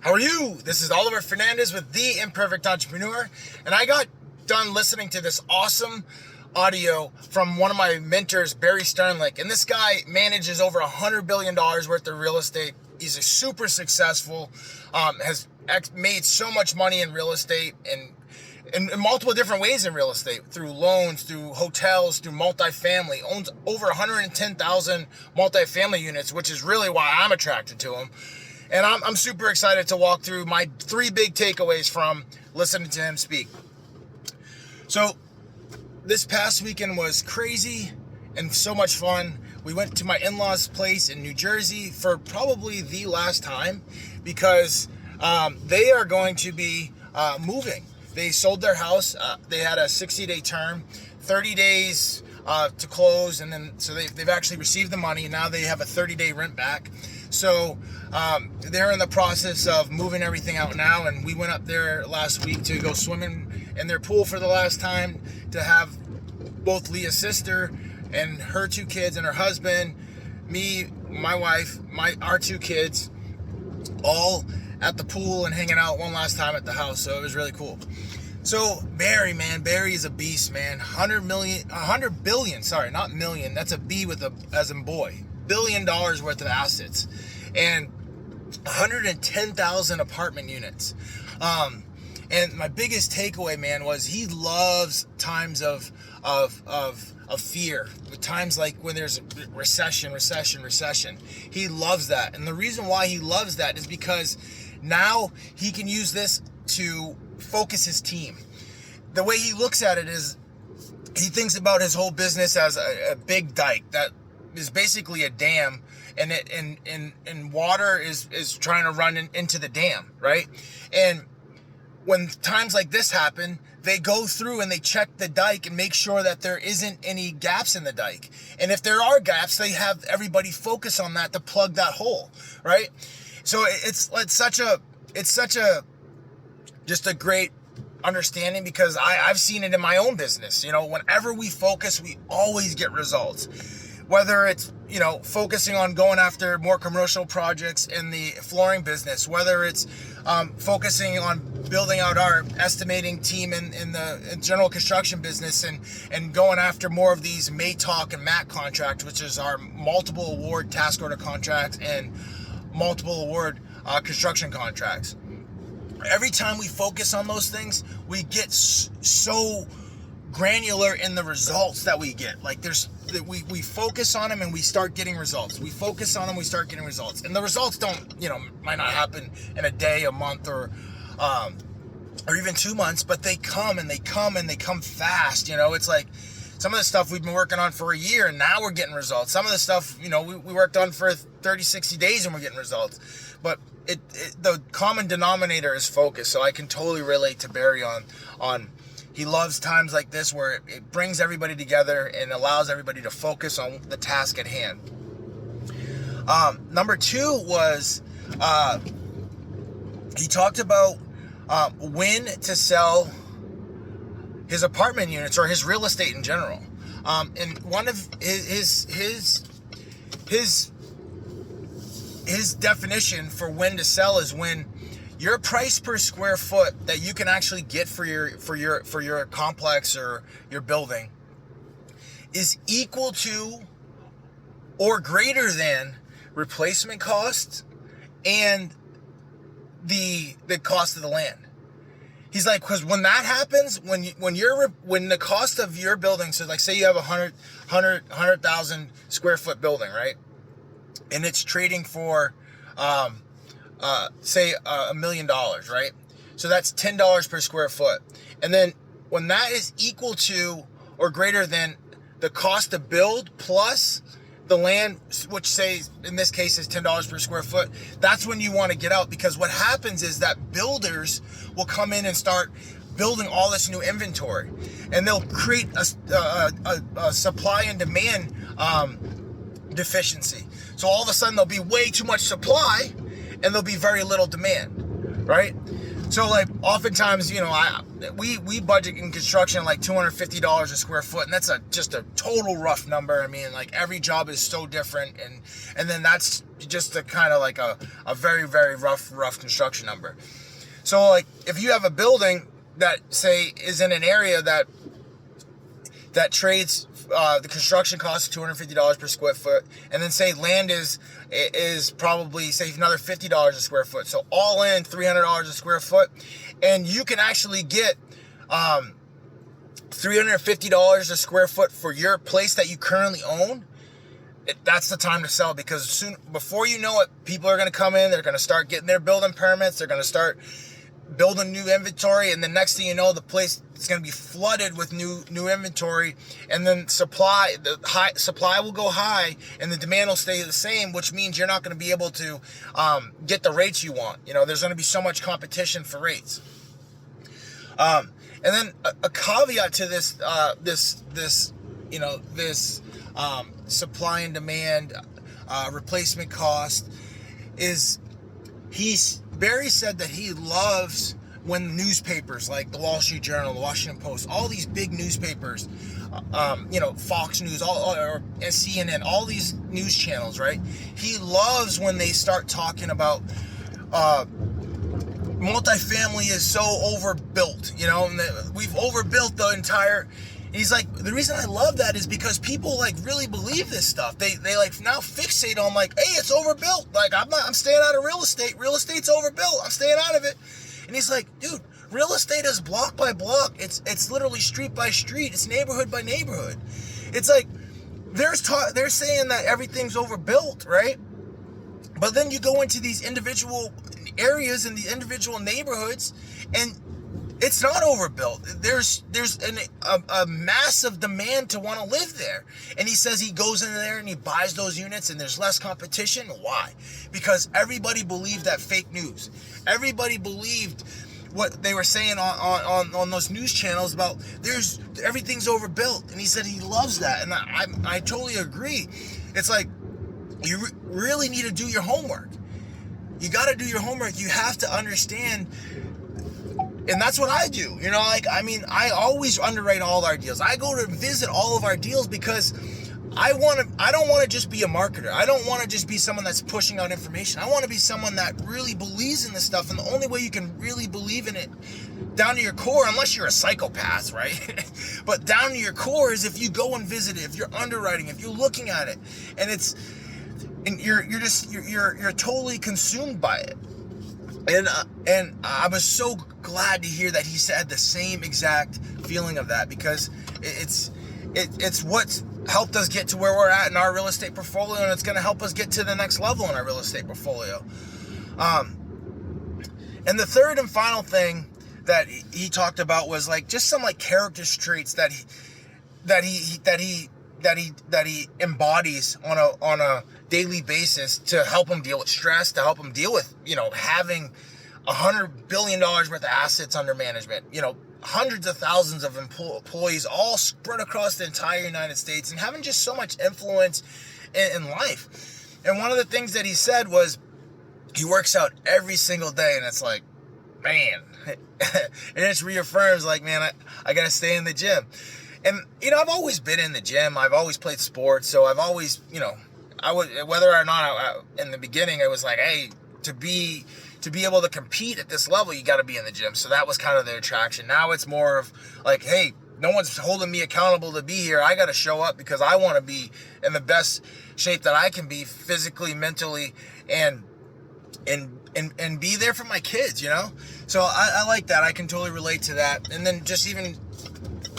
How are you? This is Oliver Fernandez with The Imperfect Entrepreneur, and I got done listening to this awesome audio from one of my mentors, Barry Sternlick, and this guy manages over $100 billion worth of real estate. He's a super successful, has made so much money in real estate and in multiple different ways in real estate, through loans, through hotels, through multifamily, owns over 110,000 multifamily units, which is really why I'm attracted to him. And I'm super excited to walk through my 3 big takeaways from listening to him speak. So this past weekend was crazy and so much fun. We went to my in-laws' place in New Jersey for probably the last time because they are going to be moving. They sold their house. They had a 60-day term, 30 days to close, and then so they've actually received the money. Now they have a 30-day rent back. So they're in the process of moving everything out now, and we went up there last week to go swimming in their pool for the last time, to have both Leah's sister and her 2 kids and her husband, me, my wife, our 2 kids, all at the pool and hanging out one last time at the house. So it was really cool. So Barry is a beast, man. 100 billion, sorry, not million. That's a B with a, as in boy, $1 billion worth of assets and 110,000 apartment units. And my biggest takeaway, man, was he loves times of fear, times like when there's recession. He loves that. And the reason why he loves that is because now he can use this to focus his team. The way he looks at it is he thinks about his whole business as a big dike that is basically a dam, and water is trying to run into the dam, right? And when times like this happen, they go through and they check the dike and make sure that there isn't any gaps in the dike. And if there are gaps, they have everybody focus on that to plug that hole, right? So it's such a just a great understanding, because I've seen it in my own business. You know, whenever we focus, we always get results. Whether it's, focusing on going after more commercial projects in the flooring business, whether it's focusing on building out our estimating team in the general construction business and going after more of these MATOC and MAC contracts, which is our multiple award task order contracts and multiple award construction contracts. Every time we focus on those things, we get so granular in the results that we get. Like we focus on them and we start getting results. We focus on them, we start getting results. And the results might not happen in a day, a month, or even 2 months, but they come and they come fast. It's like some of the stuff we've been working on for a year and now we're getting results. Some of the stuff, we worked on for 30, 60 days and we're getting results. But the common denominator is focus. So I can totally relate to Barry on he loves times like this where it brings everybody together and allows everybody to focus on the task at hand. Number 2 was he talked about when to sell his apartment units or his real estate in general. And one of his definition for when to sell is when your price per square foot that you can actually get for your complex or your building is equal to or greater than replacement costs and the cost of the land. He's like, because when that happens, when the cost of your building, so like say you have a 100,000 square foot building, right? And it's trading for say $1 million, right? So that's $10 per square foot. And then when that is equal to or greater than the cost to build plus the land, which say in this case is $10 per square foot, that's when you want to get out, because what happens is that builders will come in and start building all this new inventory, and they'll create a supply and demand deficiency. So all of a sudden there'll be way too much supply and there'll be very little demand, right? So like oftentimes, we budget in construction like $250 a square foot, and that's just a total rough number. I mean, like every job is so different, and then that's just a kind of like a very, very rough construction number. So like if you have a building that say is in an area that trades the construction cost is $250 per square foot, and then say land is probably say another $50 a square foot, so all in $300 a square foot, and you can actually get $350 a square foot for your place that you currently own. That's the time to sell, because soon, before you know it, people are going to come in, they're going to start getting their building permits, they're going to start building new inventory, and the next thing you know, the place is going to be flooded with new inventory, and then the high supply will go high and the demand will stay the same, which means you're not going to be able to get the rates you want. There's going to be so much competition for rates. And then a caveat to this supply and demand replacement cost is Barry said that he loves when newspapers like the Wall Street Journal, the Washington Post, all these big newspapers, Fox News, or CNN, all these news channels, right? He loves when they start talking about multifamily is so overbuilt, and we've overbuilt the entire. He's like, the reason I love that is because people like really believe this stuff. They like now fixate on like, hey, it's overbuilt. Like I'm staying out of real estate. Real estate's overbuilt. I'm staying out of it. And he's like, dude, real estate is block by block. It's literally street by street. It's neighborhood by neighborhood. It's like they're saying that everything's overbuilt, right? But then you go into these individual areas and the individual neighborhoods, and it's not overbuilt. There's a massive demand to want to live there. And he says he goes in there and he buys those units and there's less competition. Why? Because everybody believed that fake news. Everybody believed what they were saying on those news channels about everything's overbuilt. And he said he loves that. And I totally agree. It's like you really need to do your homework. You got to do your homework. You have to understand. And that's what I do. I always underwrite all our deals. I go to visit all of our deals because I don't want to just be a marketer. I don't want to just be someone that's pushing out information. I want to be someone that really believes in this stuff. And the only way you can really believe in it down to your core, unless you're a psychopath, right? But down to your core is if you go and visit it, if you're underwriting, if you're looking at it, and you're totally consumed by it. And I was so glad to hear that he said the same exact feeling of that, because it's what's helped us get to where we're at in our real estate portfolio, and it's going to help us get to the next level in our real estate portfolio. And the third and final thing that he talked about was like just some like character traits that he embodies on a daily basis to help him deal with stress, to help him deal with, having $100 billion worth of assets under management, hundreds of thousands of employees all spread across the entire United States, and having just so much influence in life. And one of the things that he said was he works out every single day, and it's like, man, it just reaffirms like, man, I got to stay in the gym. And, I've always been in the gym. I've always played sports. So I've always, whether or not in the beginning, it was like, hey, to be able to compete at this level, you got to be in the gym. So that was kind of the attraction. Now it's more of like, hey, no one's holding me accountable to be here. I got to show up because I want to be in the best shape that I can be physically, mentally, and be there for my kids, So I like that. I can totally relate to that. And then just even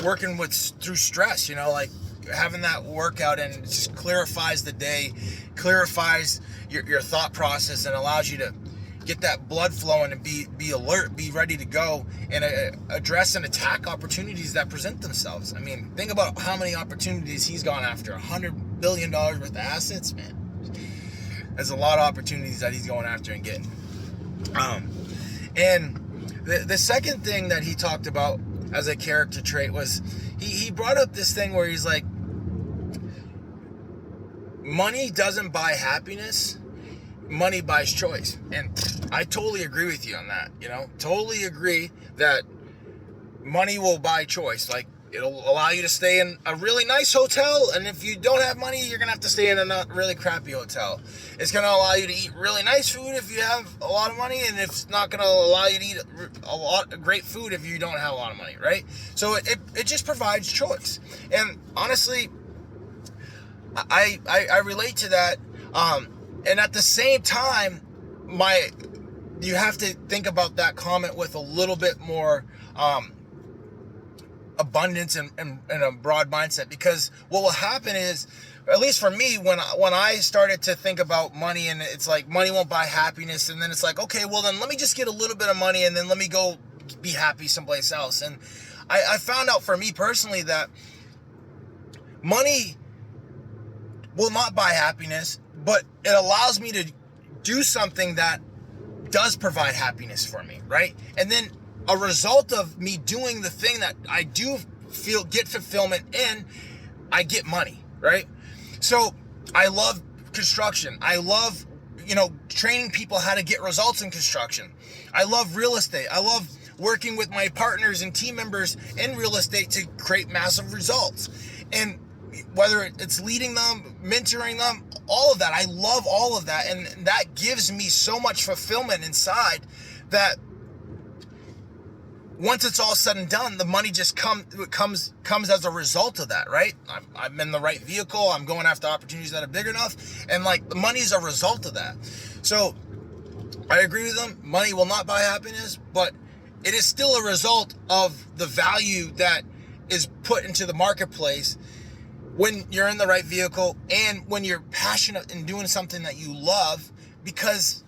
working through stress, like having that workout, and it just clarifies the day, clarifies your thought process, and allows you to get that blood flowing and be alert, be ready to go, and address and attack opportunities that present themselves. I mean, think about how many opportunities he's gone after. $100 billion worth of assets, man. There's a lot of opportunities that he's going after and getting. And the second thing that he talked about as a character trait was he brought up this thing where he's like, money doesn't buy happiness, money buys choice. And I totally agree with you on that. Totally agree that money will buy choice. Like, it'll allow you to stay in a really nice hotel, and if you don't have money, you're gonna have to stay in a really crappy hotel. It's gonna allow you to eat really nice food if you have a lot of money, and it's not gonna allow you to eat a lot of great food if you don't have a lot of money, right? So it just provides choice. And honestly, I relate to that. And at the same time, you have to think about that comment with a little bit more abundance and a broad mindset, because what will happen is, at least for me, when I started to think about money, and it's like money won't buy happiness, and then it's like, okay, well then let me just get a little bit of money and then let me go be happy someplace else. And I found out for me personally that money will not buy happiness, but it allows me to do something that does provide happiness for me, right? And then a result of me doing the thing that I do get fulfillment in, I get money, right? So I love construction. I love, training people how to get results in construction. I love real estate. I love working with my partners and team members in real estate to create massive results. And whether it's leading them, mentoring them, all of that, I love all of that. And that gives me so much fulfillment inside that once it's all said and done, the money just comes as a result of that, right? I'm in the right vehicle. I'm going after opportunities that are big enough. And like, the money is a result of that. So I agree with them. Money will not buy happiness, but it is still a result of the value that is put into the marketplace when you're in the right vehicle and when you're passionate in doing something that you love. Because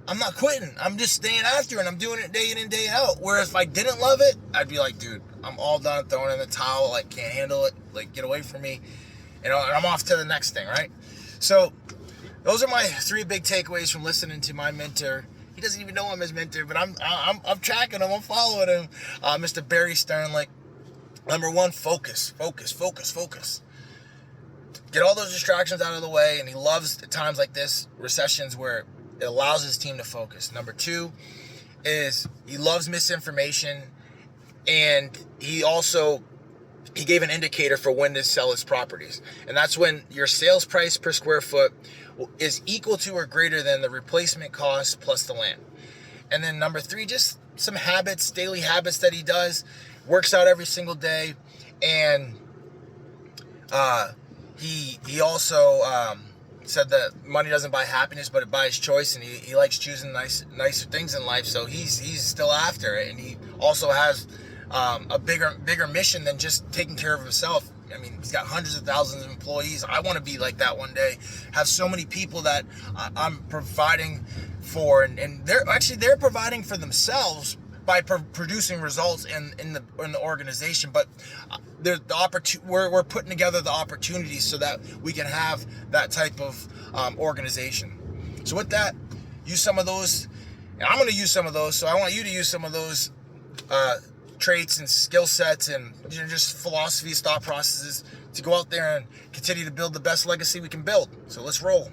I'm not quitting. I'm just staying after it, and I'm doing it day in and day out. Whereas if I didn't love it, I'd be like, dude, I'm all done throwing in the towel. Like, can't handle it. Like, get away from me. And I'm off to the next thing, right? So those are my 3 big takeaways from listening to my mentor. He doesn't even know I'm his mentor, but I'm tracking him. I'm following him. Mr. Barry Sternlicht. Number 1, focus. Get all those distractions out of the way. And he loves times like this, recessions, where it allows his team to focus. Number 2 is he loves misinformation, and he gave an indicator for when to sell his properties. And that's when your sales price per square foot is equal to or greater than the replacement cost plus the land. And then number 3, just some habits, daily habits that he does, works out every single day. And he also said that money doesn't buy happiness, but it buys choice, and he likes choosing nicer things in life. So he's still after it, and he also has a bigger mission than just taking care of himself. I mean, he's got hundreds of thousands of employees. I want to be like that one day. Have so many people that I'm providing for, and they're providing for themselves by producing results in the organization. But we're putting together the opportunities so that we can have that type of organization. So with that, use some of those, and I'm going to use some of those. So I want you to use some of those traits and skill sets, and just philosophies, thought processes, to go out there and continue to build the best legacy we can build. So let's roll.